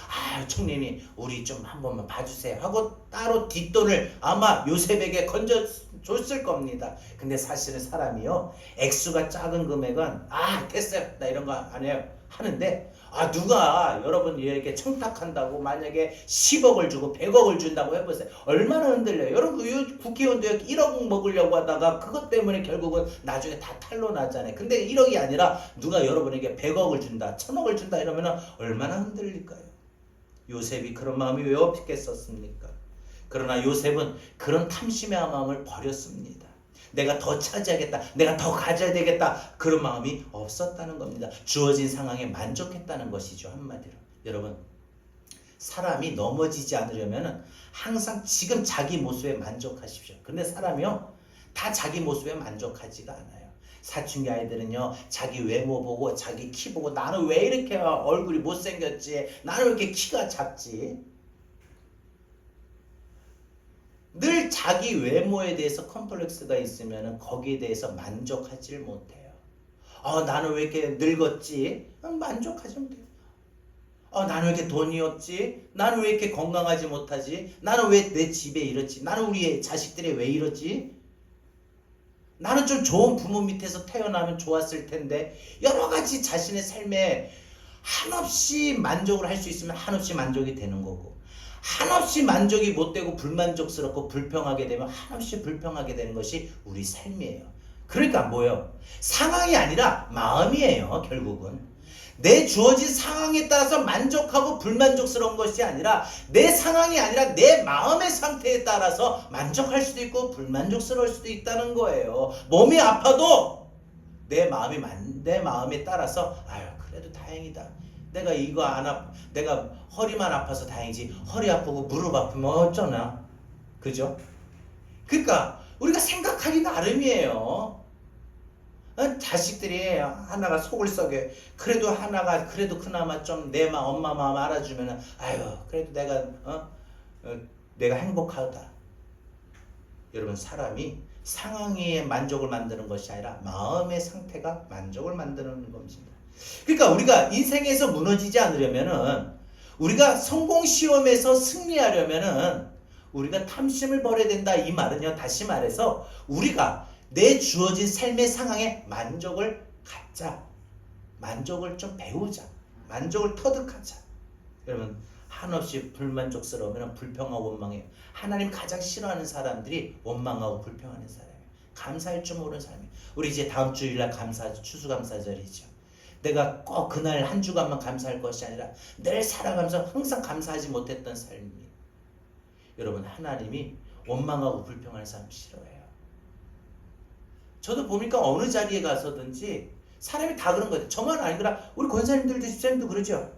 총리님 우리 좀 한 번만 봐주세요 하고 따로 뒷돈을 아마 요셉에게 건져줬을 겁니다. 근데 사실은 사람이요, 액수가 작은 금액은 됐어요 나 이런 거 안 해요 하는데, 누가 여러분 이렇게 청탁한다고 만약에 10억을 주고 100억을 준다고 해보세요. 얼마나 흔들려요. 여러분 국회의원도 1억 먹으려고 하다가 그것 때문에 결국은 나중에 다 탄로 나잖아요. 근데 1억이 아니라 누가 여러분에게 100억을 준다, 1000억을 준다 이러면 얼마나 흔들릴까요? 요셉이 그런 마음이 왜 없겠었습니까? 그러나 요셉은 그런 탐심의 마음을 버렸습니다. 내가 더 차지하겠다, 내가 더 가져야 되겠다, 그런 마음이 없었다는 겁니다. 주어진 상황에 만족했다는 것이죠. 한마디로 여러분, 사람이 넘어지지 않으려면 항상 지금 자기 모습에 만족하십시오. 근데 사람이요, 다 자기 모습에 만족하지가 않아요. 사춘기 아이들은요, 자기 외모 보고 자기 키 보고 나는 왜 이렇게 얼굴이 못생겼지, 나는 왜 이렇게 키가 작지, 늘 자기 외모에 대해서 컴플렉스가 있으면 거기에 대해서 만족하지 못해요. 나는 왜 이렇게 늙었지? 만족하지 못해요. 나는 왜 이렇게 돈이 없지? 나는 왜 이렇게 건강하지 못하지? 나는 왜 내 집에 이렇지? 나는 우리 자식들이 왜 이러지? 나는 좀 좋은 부모 밑에서 태어나면 좋았을 텐데, 여러 가지 자신의 삶에 한없이 만족을 할 수 있으면 한없이 만족이 되는 거고, 한없이 만족이 못되고 불만족스럽고 불평하게 되면 한없이 불평하게 되는 것이 우리 삶이에요. 그러니까 뭐예요? 상황이 아니라 마음이에요. 결국은 내 주어진 상황에 따라서 만족하고 불만족스러운 것이 아니라, 내 상황이 아니라 내 마음의 상태에 따라서 만족할 수도 있고 불만족스러울 수도 있다는 거예요. 몸이 아파도 내 마음에 따라서 그래도 다행이다, 내가 이거 내가 허리만 아파서 다행이지 허리 아프고 무릎 아프면 어쩌나, 그죠? 그러니까 우리가 생각하기 나름이에요. 자식들이 하나가 속을 썩여. 그래도 하나가 그래도 그나마 좀 내 마음, 엄마 마음 알아주면은 아유 그래도 내가 행복하다. 여러분 사람이 상황의 만족을 만드는 것이 아니라 마음의 상태가 만족을 만드는 겁니다. 그러니까 우리가 인생에서 무너지지 않으려면은 우리가 성공 시험에서 승리하려면은 우리가 탐심을 버려야 된다. 이 말은요. 다시 말해서 우리가 내 주어진 삶의 상황에 만족을 갖자. 만족을 좀 배우자. 만족을 터득하자. 여러분 한없이 불만족스러우면 불평하고 원망해요. 하나님 가장 싫어하는 사람들이 원망하고 불평하는 사람이에요. 감사할 줄 모르는 사람이에요. 우리 이제 다음 주일날 추수감사절이죠. 내가 꼭 그날 한 주간만 감사할 것이 아니라 늘 살아가면서 항상 감사하지 못했던 삶이에요. 여러분 하나님이 원망하고 불평하는 사람 싫어해요. 저도 보니까 어느 자리에 가서든지 사람이 다 그런 거예요. 저만 아니라 우리 권사님들도 집사님도 그러죠.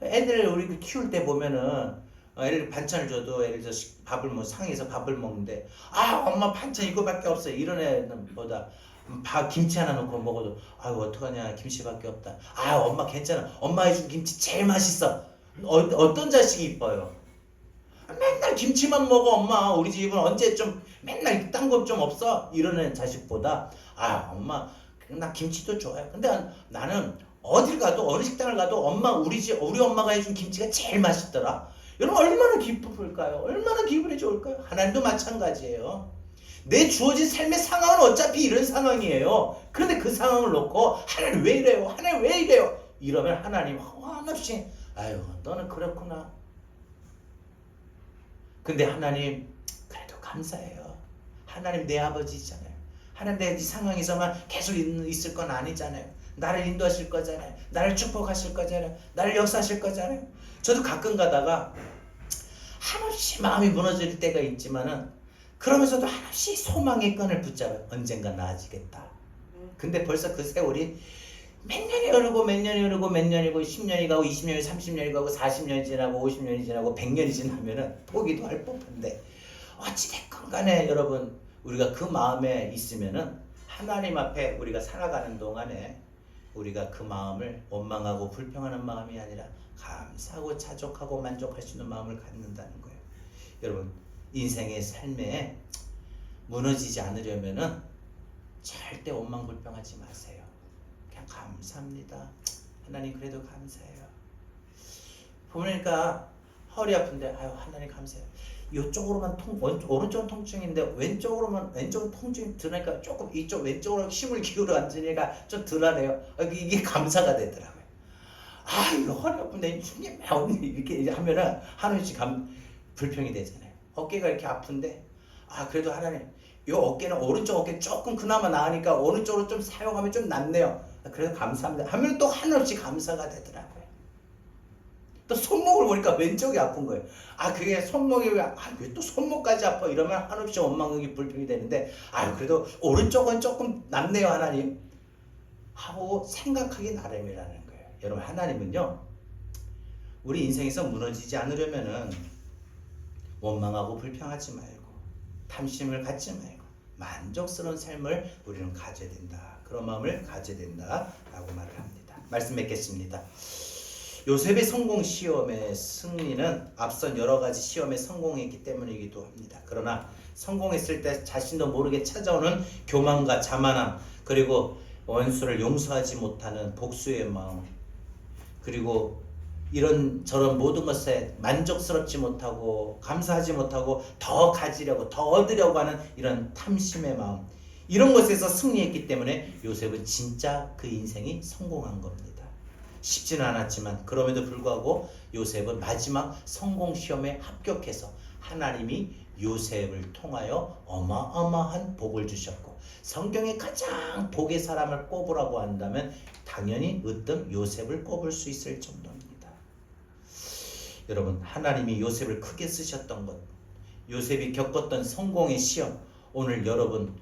애들 우리 키울 때 보면은 애들 반찬을 줘도 애들 밥을 상에서 밥을 먹는데 엄마 반찬 이거밖에 없어 이런 애보다 김치 하나 넣고 먹어도 아유 어떡하냐 김치밖에 없다. 엄마 괜찮아. 엄마 해준 김치 제일 맛있어. 어떤 자식이 이뻐요? 맨날 김치만 먹어 엄마. 우리 집은 언제 좀 맨날 딴 거 좀 없어? 이러는 자식보다 엄마 나 김치도 좋아요. 근데 나는 어딜 가도 어느 식당을 가도 우리 엄마가 해준 김치가 제일 맛있더라. 여러분 얼마나 기쁠까요? 얼마나 기분이 좋을까요? 하나님도 마찬가지예요. 내 주어진 삶의 상황은 어차피 이런 상황이에요. 그런데 그 상황을 놓고 하나님 왜 이래요? 하나님 왜 이래요? 이러면 하나님 한없이 아유 너는 그렇구나. 근데 하나님 그래도 감사해요. 하나님 내 아버지잖아요. 하나님 내 이 상황에서만 계속 있을 건 아니잖아요. 나를 인도하실 거잖아요. 나를 축복하실 거잖아요. 나를 역사하실 거잖아요. 저도 가끔 가다가 한없이 마음이 무너질 때가 있지만은 그러면서도 한없이 소망의 끈을 붙잡아요. 언젠가 나아지겠다. 근데 벌써 그 세월이 몇 년이 흐르고 몇 년이 흐르고 몇 년이고 10년이 가고 20년이 30년이 가고 40년이 지나고 50년이 지나고 100년이 지나면은 포기도 할 법한데 어찌됐건 간에 여러분 우리가 그 마음에 있으면은 하나님 앞에 우리가 살아가는 동안에 우리가 그 마음을 원망하고 불평하는 마음이 아니라 감사하고 자족하고 만족할 수 있는 마음을 갖는다는 거예요. 여러분 인생의 삶에 무너지지 않으려면은 절대 원망 불평하지 마세요. 그냥 감사합니다. 하나님 그래도 감사해요. 보니까 허리 아픈데 하나님 감사해요. 이쪽으로만 오른쪽은 통증인데 왼쪽은 통증이 드니까 조금 이쪽 왼쪽으로 힘을 기울여 앉으니까 좀 덜하네요. 이게 감사가 되더라고요. 이거 허리 아픈데 힘이 나오네 이렇게 하면은 하나씩 불평이 되잖아요. 어깨가 이렇게 아픈데 그래도 하나님 이 어깨는 오른쪽 어깨 조금 그나마 나으니까 오른쪽으로 좀 사용하면 좀 낫네요. 그래서 감사합니다 하면 또 한없이 감사가 되더라고요. 또 손목을 보니까 왼쪽이 아픈 거예요. 그게 손목이 왜 또 손목까지 아파 이러면 한없이 원망이 불평이 되는데 그래도 오른쪽은 조금 낫네요 하나님 하고 생각하기 나름이라는 거예요. 여러분 하나님은요 우리 인생에서 무너지지 않으려면은 원망하고 불평하지 말고 탐심을 갖지 말고 만족스러운 삶을 우리는 가져야 된다. 그런 마음을 가져야 된다 라고 말을 합니다. 말씀 맺겠습니다. 요셉의 성공 시험의 승리는 앞선 여러 가지 시험에 성공했기 때문이기도 합니다. 그러나 성공했을 때 자신도 모르게 찾아오는 교만과 자만함, 그리고 원수를 용서하지 못하는 복수의 마음, 그리고 이런저런 모든 것에 만족스럽지 못하고 감사하지 못하고 더 가지려고 더 얻으려고 하는 이런 탐심의 마음, 이런 것에서 승리했기 때문에 요셉은 진짜 그 인생이 성공한 겁니다. 쉽지는 않았지만 그럼에도 불구하고 요셉은 마지막 성공 시험에 합격해서 하나님이 요셉을 통하여 어마어마한 복을 주셨고, 성경에 가장 복의 사람을 꼽으라고 한다면 당연히 으뜸 요셉을 꼽을 수 있을 정도입니다. 여러분, 하나님이 요셉을 크게 쓰셨던 것, 요셉이 겪었던 성공의 시험, 오늘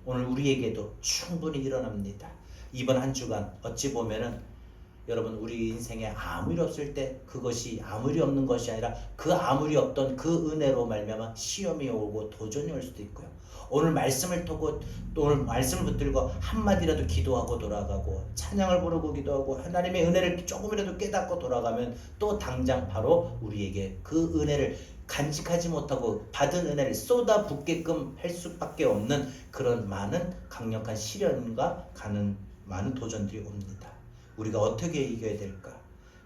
우리에게도 충분히 일어납니다. 이번 한 주간 어찌 보면은 여러분 우리 인생에 아무 일 없을 때 그것이 아무 일 없는 것이 아니라 그 아무 일 없던 그 은혜로 말미암아 시험이 오고 도전이 올 수도 있고요. 오늘 말씀을 듣고 또 오늘 말씀을 붙들고 한마디라도 기도하고 돌아가고 찬양을 부르고 기도하고 하나님의 은혜를 조금이라도 깨닫고 돌아가면 또 당장 바로 우리에게 그 은혜를 간직하지 못하고 받은 은혜를 쏟아붓게끔 할 수밖에 없는 그런 많은 강력한 시련과 가는 많은 도전들이 옵니다. 우리가 어떻게 이겨야 될까?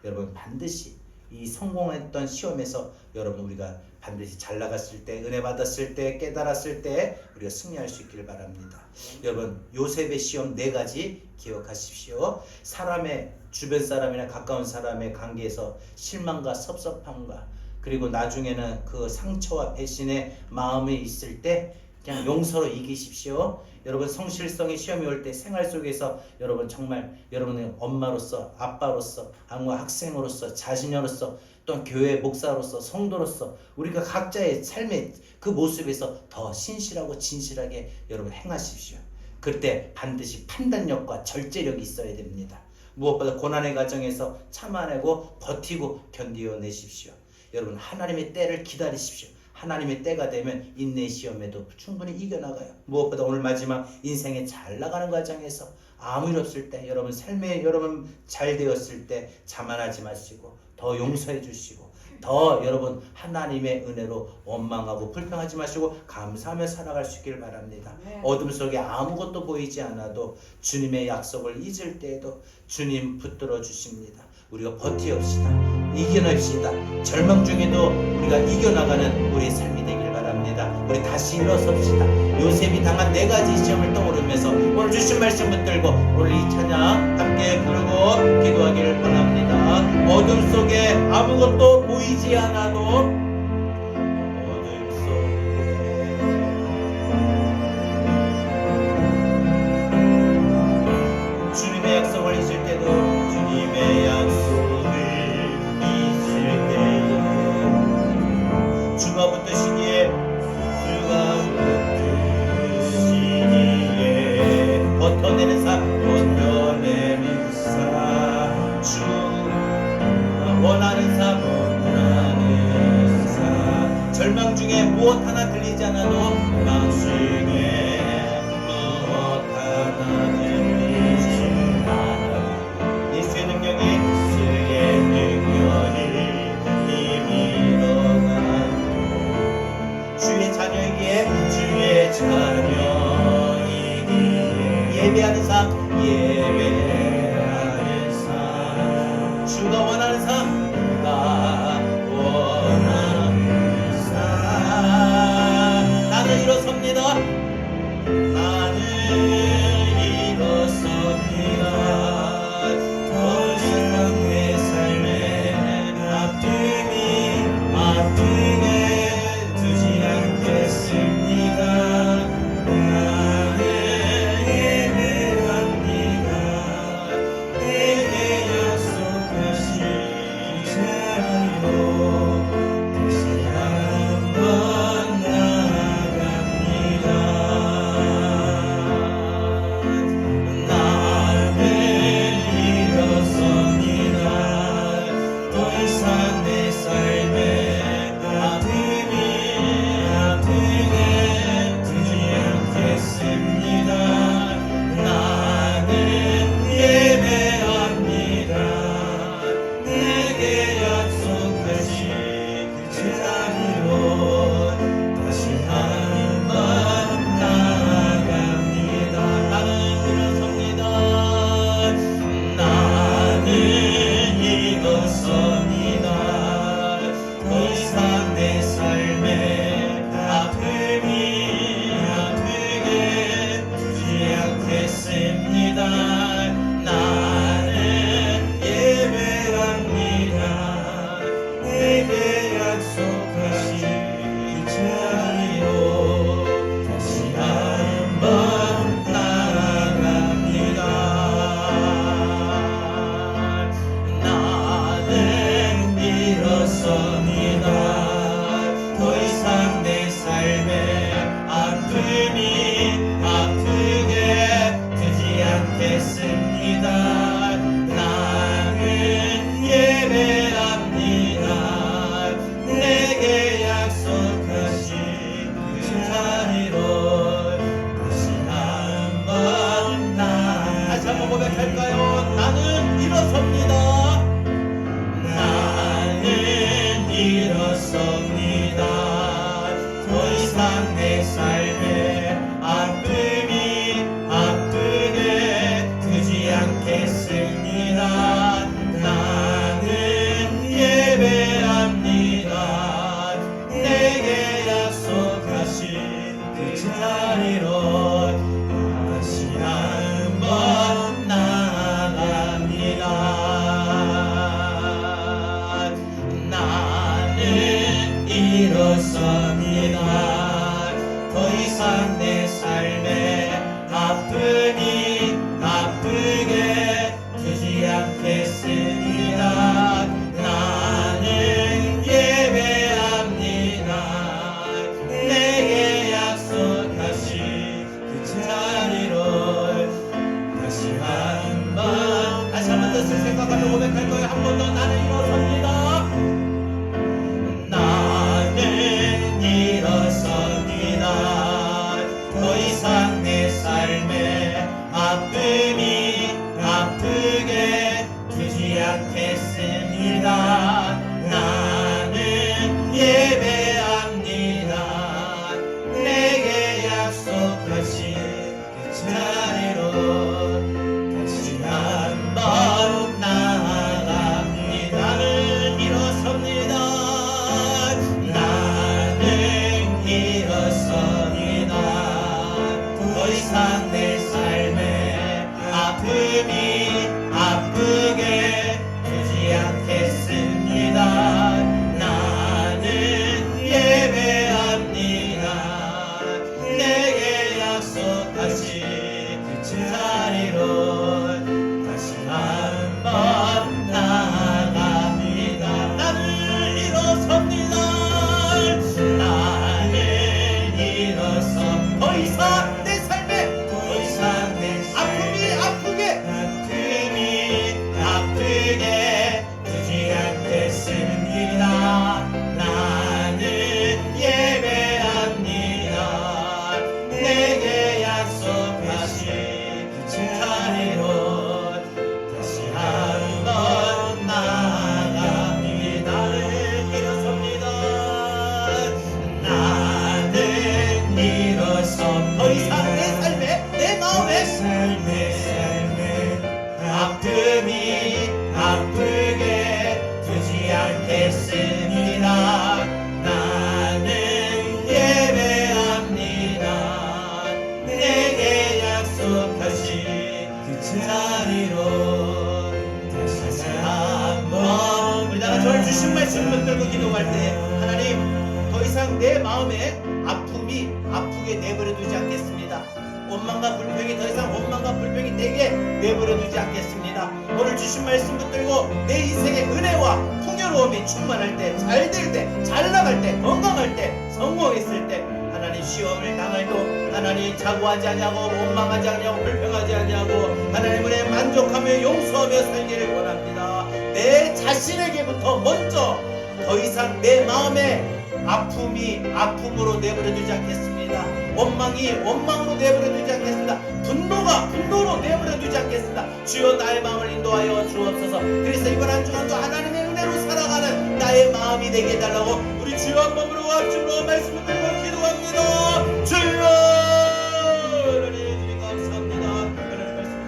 여러분 반드시 이 성공했던 시험에서 여러분 우리가 반드시 잘 나갔을 때 은혜 받았을 때 깨달았을 때 우리가 승리할 수 있기를 바랍니다. 여러분 요셉의 시험 4가지 기억하십시오. 사람의 주변 사람이나 가까운 사람의 관계에서 실망과 섭섭함과 그리고 나중에는 그 상처와 배신의 마음이 있을 때 그냥 용서로 이기십시오. 여러분 성실성의 시험이 올 때 생활 속에서 여러분 정말 여러분의 엄마로서 아빠로서 학생으로서 자신으로서 또한 교회 목사로서 성도로서 우리가 각자의 삶의 그 모습에서 더 신실하고 진실하게 여러분 행하십시오. 그때 반드시 판단력과 절제력이 있어야 됩니다. 무엇보다 고난의 과정에서 참아내고 버티고 견디어내십시오. 여러분 하나님의 때를 기다리십시오. 하나님의 때가 되면 인내 시험에도 충분히 이겨나가요. 무엇보다 오늘 마지막 인생에 잘 나가는 과정에서 아무 일 없을 때 여러분 삶에 여러분 잘 되었을 때 자만하지 마시고 더 용서해 주시고 더 여러분 하나님의 은혜로 원망하고 불평하지 마시고 감사하며 살아갈 수 있기를 바랍니다. 어둠 속에 아무것도 보이지 않아도 주님의 약속을 잊을 때에도 주님 붙들어 주십니다. 우리가 버티옵시다. 이겨냅시다. 절망 중에도 우리가 이겨나가는 우리의 삶이 되길 바랍니다. 우리 다시 일어섭시다. 요셉이 당한 4가지 시험을 떠오르면서 오늘 주신 말씀 붙들고 오늘 이 찬양 함께 부르고 기도하기를 원합니다. 어둠 속에 아무것도 보이지 않아도 어둠 속에 주님의 약속을 잊을 때도 주님의 약속을 잊을 때에 주가 붙드시기에 버텨내는 삶 주 원하는 삶 절망 중에 무엇 하나 들리지 않아도 절망 중에 무엇 하나 들리지 않아도 예수의 능력이 힘이로가고 주의 자녀이기에 예배하는 삶 주가 원하는 삶 나는 일어섭니다. 나는 일어섭니다. 더 이상 내 삶에 앞등에 두지 않겠습니다. 더 이상 내 삶에 기도할 때 하나님 더 이상 내 마음에 아픔이 아프게 내버려 두지 않겠습니다. 원망과 불평이 더 이상 원망과 불평이 되게 내버려 두지 않겠습니다. 오늘 주신 말씀 붙들고 내 인생의 은혜와 풍요로움이 충만할 때, 잘 될 때, 잘 나갈 때, 건강할 때, 성공했을 때 하나님 시험을 당해도 하나님 자고하지 아니하고 원망하지 아니하고 불평하지 아니하고 하나님 은혜에 만족하며 용서하며 살기를 원합니다. 내 자신에게부터 먼저 더 이상 내 마음에 아픔이 아픔으로 내버려두지 않겠습니다. 원망이 원망으로 내버려두지 않겠습니다. 분노가 분노로 내버려두지 않겠습니다. 주여 나의 마음을 인도하여 주옵소서. 그래서 이번 한 주간도 하나님의 은혜로 살아가는 나의 마음이 되게 해달라고 우리 주여 한 번으로 합심으로 말씀을 들고 기도합니다. 주여 하나님 주님 감사합니다. 하나님 말씀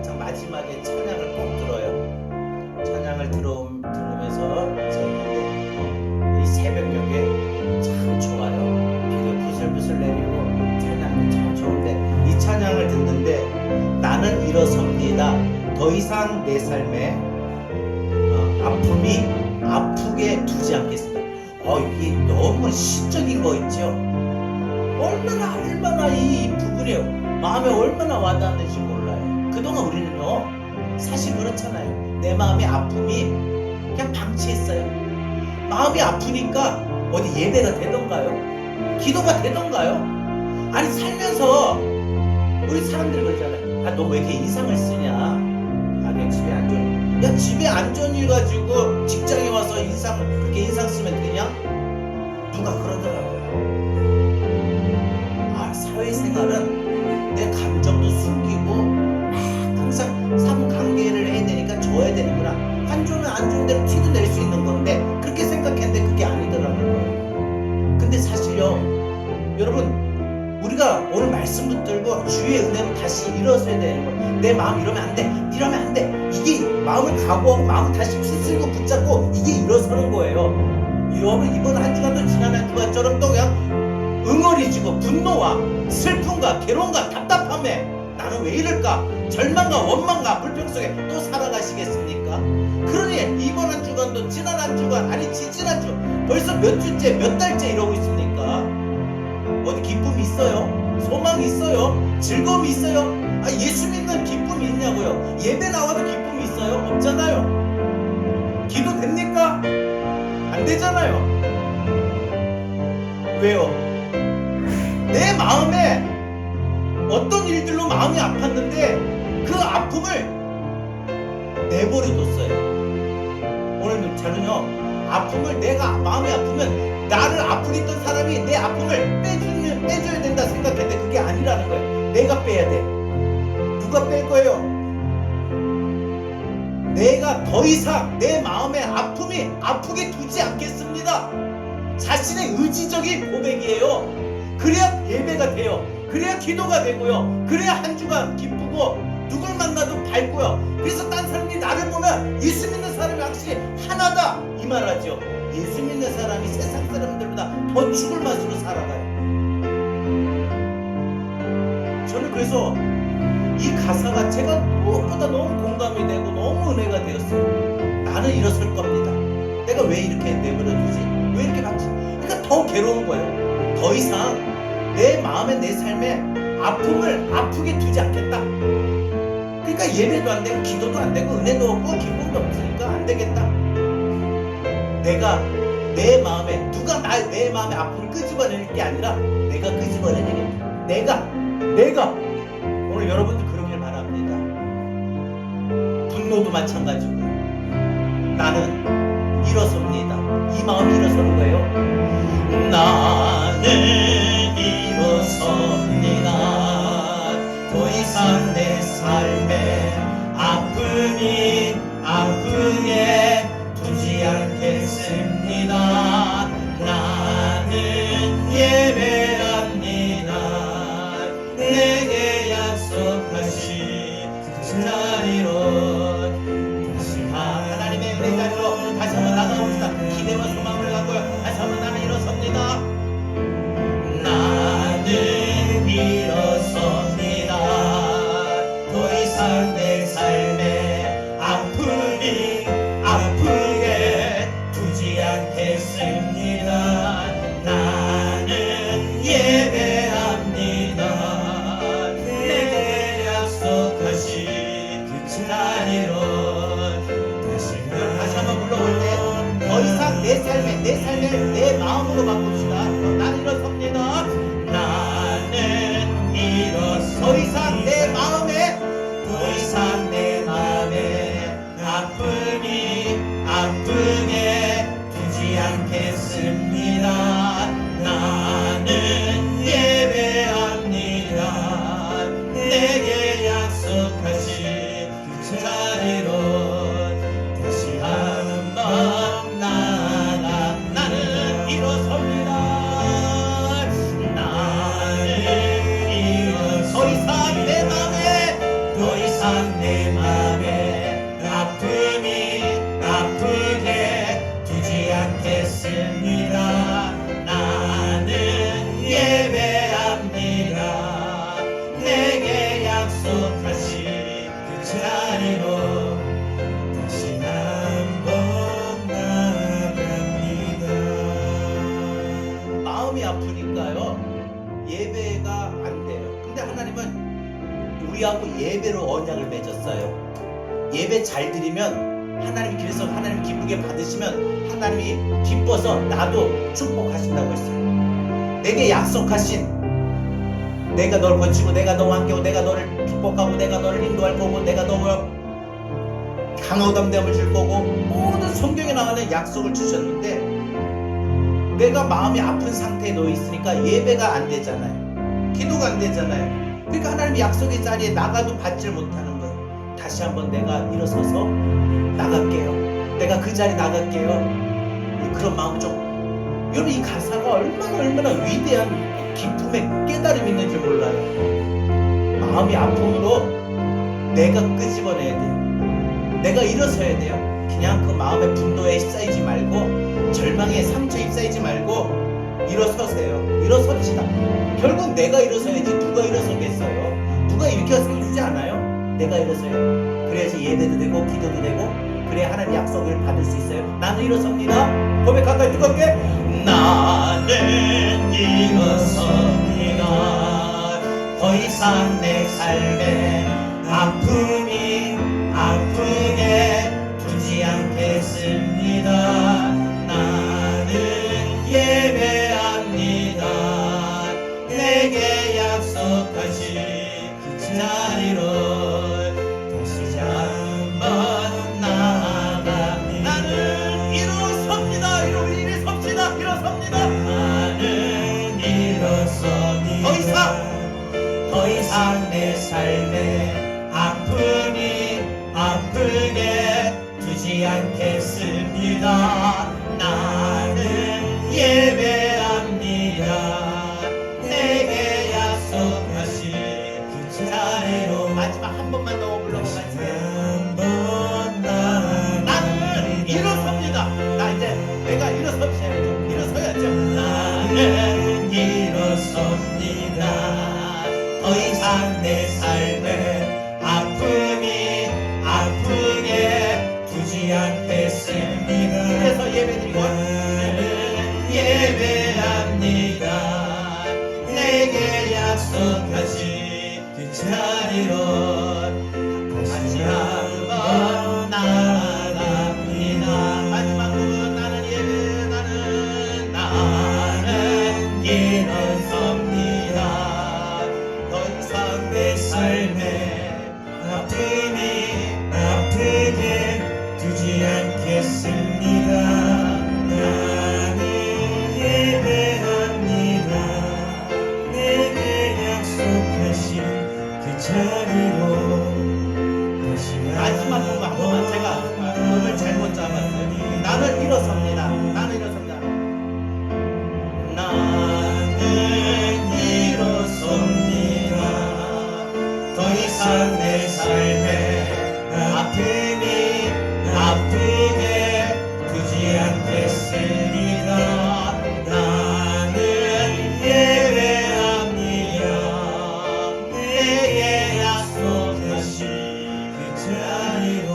좀 마지막에 찬양을 꼭 들어요. 찬양을 들으면서 이 새벽녘에 참 좋아요. 비도 부슬부슬 내리고 찬양도 참 좋은데 이 찬양을 듣는데 나는 일어섭니다. 더 이상 내 삶에 아픔이 아프게 두지 않겠습니다. 이게 너무 시적인 거 있죠. 얼마나 이 부분이 마음에 얼마나 와닿는지 몰라요. 그동안 우리는요 사실 그렇잖아요. 내 마음의 아픔이 그냥 방치했어요. 마음이 아프니까 어디 예배가 되던가요? 기도가 되던가요? 아니 살면서 우리 사람들이 그러잖아요. 너 왜 이렇게 인상을 쓰냐? 그냥 집에 안 좋은 야 집에 안 좋은 일 가지고 직장에 와서 그렇게 인상 쓰면 되냐? 누가 그러더라고요. 사회생활은 내 감정도 숨기고 항상 상관계를 해야 되니까 줘야 되는구나. 안 주면 안 주는 대로 티도 낼 수 있는 건데 그렇게 생각했는데 그게 아니더라고요. 근데 사실요 여러분 우리가 오늘 말씀 붙들고 주의 은혜로 다시 일어서야 되는 거예요. 내 마음 이러면 안 돼, 이러면 안 돼. 이게 마음을 각오하고 마음을 다시 추스리고 붙잡고 이게 일어서는 거예요. 여러분 이번 한 주간도 지난 한 주간처럼 또 그냥 응어리지고 분노와 슬픔과 괴로움과 답답함에 나는 왜 이럴까? 절망과 원망과 불평 속에 또 살아가시겠습니까? 그러니 이번 한 주간도 지난 한 주간 아니 지지난 주 벌써 몇 주째 몇 달째 이러고 있습니까? 어디 기쁨이 있어요? 소망이 있어요? 즐거움이 있어요? 예수 믿는 기쁨이 있냐고요? 예배 나와도 기쁨이 있어요? 없잖아요. 기도 됩니까? 안 되잖아요. 왜요? 내 마음에 어떤 일들로 마음이 아팠는데 그 아픔을 내버려뒀어요. 오늘 저는요, 아픔을, 내가 마음이 아프면 나를 아프게 했던 사람이 내 아픔을 빼줘야 된다 생각했는데 그게 아니라는 거예요. 내가 빼야 돼. 누가 뺄 거예요? 내가 더 이상 내 마음의 아픔이 아프게 두지 않겠습니다. 자신의 의지적인 고백이에요. 그래야 예배가 돼요. 그래야 기도가 되고요. 그래야 한 주간 기쁘고 누굴 만나도 밝고요. 그래서 딴 사람이 나를 보면 예수 믿는 사람이 확실히 하나다 이 말하죠. 예수 믿는 사람이 세상 사람들보다 더 죽을 맛으로 살아가요. 저는 그래서 이 가사가 제가 무엇보다 너무 공감이 되고 너무 은혜가 되었어요. 나는 일어설 겁니다. 내가 왜 이렇게 내버려두지? 왜 이렇게 받지? 그러니까 더 괴로운 거예요. 더 이상 내 마음에, 내 삶에 아픔을 아프게 두지 않겠다. 그러니까 예배도 안 되고 기도도 안 되고 은혜도 없고 기쁨도 없으니까 안 되겠다. 내가 내 마음에, 누가 내 마음의 아픔을 끄집어낼 게 아니라 내가 끄집어내야겠다. 내가 오늘 여러분들 그러길 바랍니다. 분노도 마찬가지고 나는 일어섭니다. 이 마음이 일어서는 거예요. 나는 일어섭니다. 더 이상 내 삶에 아픔이 아프게 두지 않겠습니다. 나는 예배합니다. 내게 약속하신 그 자리로 다시 하나님의 은혜 자리로 다시 한번 나가봅시다. 기대와 소망을 갖고요. 다시 한번 나는 일어섭니다. 나는 일어섭니다. 더 이상 내 삶에 아픔이 아프게 두지 않겠습니다. 나는 예배합니다. 내게 약속하신 그 자리로 다시 한번 불러볼 때 더 이상 내 삶을 내 마음으로 바꿉시다. 나는 일어섭니다. 나는 일어섭니다. 더 이상 내 마음에 아픔이 아프게 두지 않겠습니다. 나는 예배합니다. 내게 약속하신 그 자리로 다시 한번 나는 일어섭니다. 더 이상 내 맘에 아픔이 아프게 두지 않겠습니다. 나는 예배합니다. 내게 약속하신 그 자리로 다시 한번 나아갑니다. 마음이 아프니까요, 예배가 안 돼요. 근데 하나님은 우리하고 예배로 언약을 맺었어요. 예배 잘 드리면 하나님이, 그래서 하나님 기쁘게 받으시면 하나님이 기뻐서 나도 축복하신다고 했어요. 내게 약속하신, 내가 널 거치고 내가 너와 함께하고 내가 너를 축복하고 내가 너를 인도할 거고 내가 너와 강호감됨을 줄 거고 모든 성경에 나오는 약속을 주셨는데 내가 마음이 아픈 상태에 놓여 있으니까 예배가 안 되잖아요. 기도가 안 되잖아요. 그러니까 하나님의 약속의 자리에 나가도 받질 못하는 거예요. 다시 한번 내가 일어서서 나갈게요. 내가 그 자리에 나갈게요. 그런 마음 좀, 여러분 이 가사가 얼마나 위대한 기쁨의 깨달음이 있는지 몰라요. 마음이 아픔으로 내가 끄집어내야 돼요. 내가 일어서야 돼요. 그냥 그 마음의 분노에 휩싸이지 말고 절망에 상처에 휩싸이지 말고 일어서세요. 일어섭시다. 결국 내가 일어서야지 누가 일어서겠어요. 누가 일으켜주지 않아요. 내가 일어서요. 그래야지 예배도 되고 기도도 되고 그래야 하나님 약속을 받을 수 있어요. 나는 일어섭니다. 고백할까요? 뜨겁게. 나는 일어섭니다. 더 이상 내 삶에 아픔이 아프게 두지 않겠습니다. 나는 예배합니다. 이상 내 삶에 아프니 아프게 두지 않겠습니다. 나는 예배합니다. 내게 약속하신 그 자리로. 마지막 한 번만 더 불러보겠습니다. 나는 일어섭니다. 나 이제 내가 일어서야죠. 나는 일어섭니다. 더 이상 내 삶을 아프니 아프게 두지 않겠습니다. 그래서 예배드리고 나는 예배합니다. 내게 약속하신 그 자리로 다시 한번 나아갑니다. 마지막 부분 나는 나는 일어섭니다. 더 이상 내 삶에 아픔이 아프게 두지 않겠습니다. 나는 예배합니다. 내게 약속하신 그 자리로. 마지막 부분 한 번만. 제가 음을 잘못 잡았어요. 나는 일어섭니다. 나는 일어섭니다. 나는 일어섭니다. 더 이상 내 삶에 아픔이 아프게 두지 않겠습니다. 나는 예배합니다. 내게 약속하신 그 자리로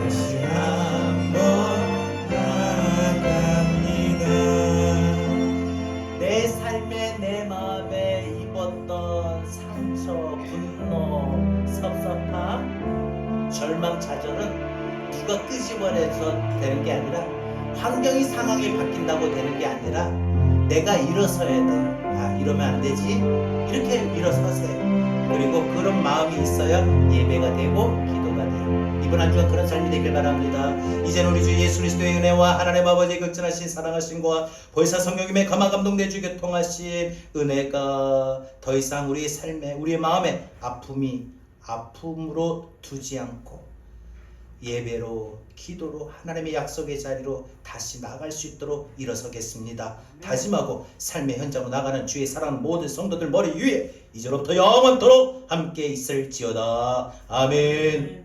다시 한번 나아갑니다. 내 삶에 내 마음에 입었던 상처, 분노, 섭섭함, 절망, 좌절은 누가 끄집어내서 되는 게 아니라, 환경이 상황이 바뀐다고 되는 게 아니라 내가 일어서야 돼. 아, 이러면 안 되지. 이렇게 일어서세요. 그리고 그런 마음이 있어야 예배가 되고 기도가 돼요. 이번 한 주간 그런 삶이 되길 바랍니다. 이제는 우리 주 예수 그리스도의 은혜와 하나님 아버지의 극진하신 사랑하심과 보혜사 성령님의 감화 감동내 주게 통하신 은혜가 더 이상 우리의 삶에, 우리의 마음에 아픔으로 두지 않고 예배로, 기도로, 하나님의 약속의 자리로 다시 나갈 수 있도록 일어서겠습니다. 다짐하고 삶의 현장으로 나가는 주의 사랑하는 모든 성도들 머리 위에 이제로부터 영원토록 함께 있을지어다. 아멘.